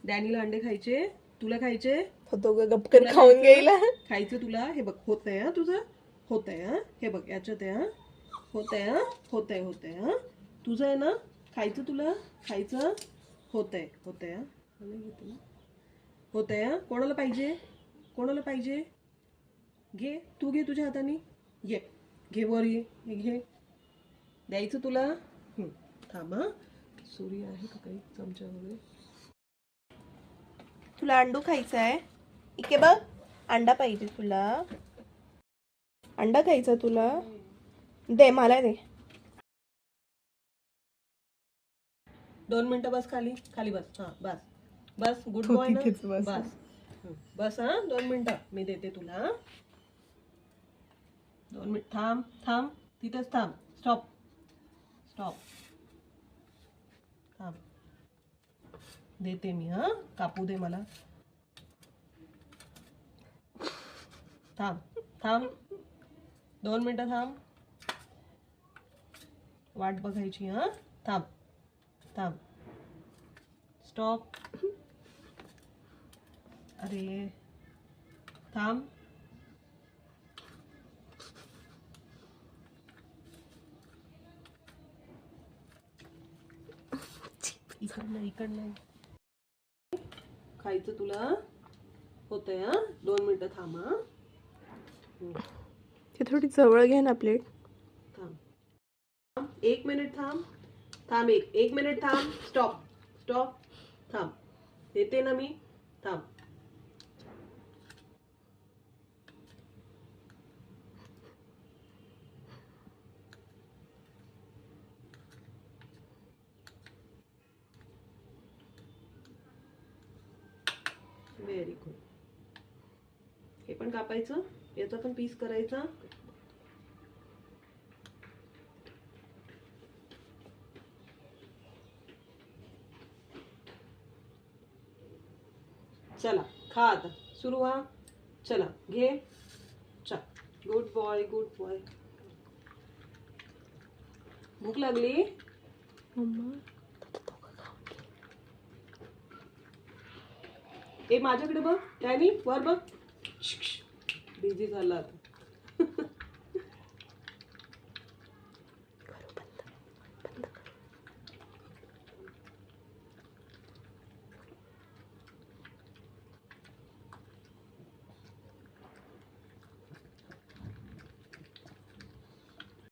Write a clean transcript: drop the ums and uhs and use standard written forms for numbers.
डॅनीला अंडे खायचे, तुला खायचे, दोघं गपकन खाऊन गेला. खायचं तुला. हे बघ होत आहे तुझं, होत आहे हे बघ याच्यात आहे होत आहे होत आहे होत आहे तुझं आहे ना, खायचं तुला, खायचं, होत आहे होत आहे होत आहे. कोणाला पाहिजे, कोणाला पाहिजे, घे तू, घे तुझ्या हाताने, ये घे वर, ये घे, द्यायचं तुला. थांब हा, सुरी आहे का काही चमचा वगैरे. तुला अंडू खायचा आहे, इके बघ, अंडा पाहिजे तुला, अंडा खायचा तुला, दे मला दे. 2 मिनिटं बस खाली, खाली बस. हा बस बस, गुड बॉय ना, बस बस. हा 2 मिनिटं मी देते तुला. 2 मिनिट थांब, थांब तिथेच थांब. स्टॉप, स्टॉप, थांब, देते मी. हा कापू दे मला. थांब, थांब 2 मिनिटं थांब, वाट बघायची. हा थांब, थांब, स्टॉप. अरे थांब, इकडनं इकडनं खायचं तुला, होतंय. 2 मिनिटं थांब. ते थोडी जवळ घे ना प्लेट. थांब 1 मिनिट थांब, थांब 1 मिनिट थांब. स्टॉप, स्टॉप, थांब, देते ना मी. थांब, व्हेरी गुड. हे पण कापायचं, याचा पण पीस करायचा. चला खा आता, सुरू व्हा. चला घे, चल, गुड बॉय, गुड बॉय. भूक लागली, ए माझ्याकडे बघ, डॅनी वर बघ. बिझी झाला आता.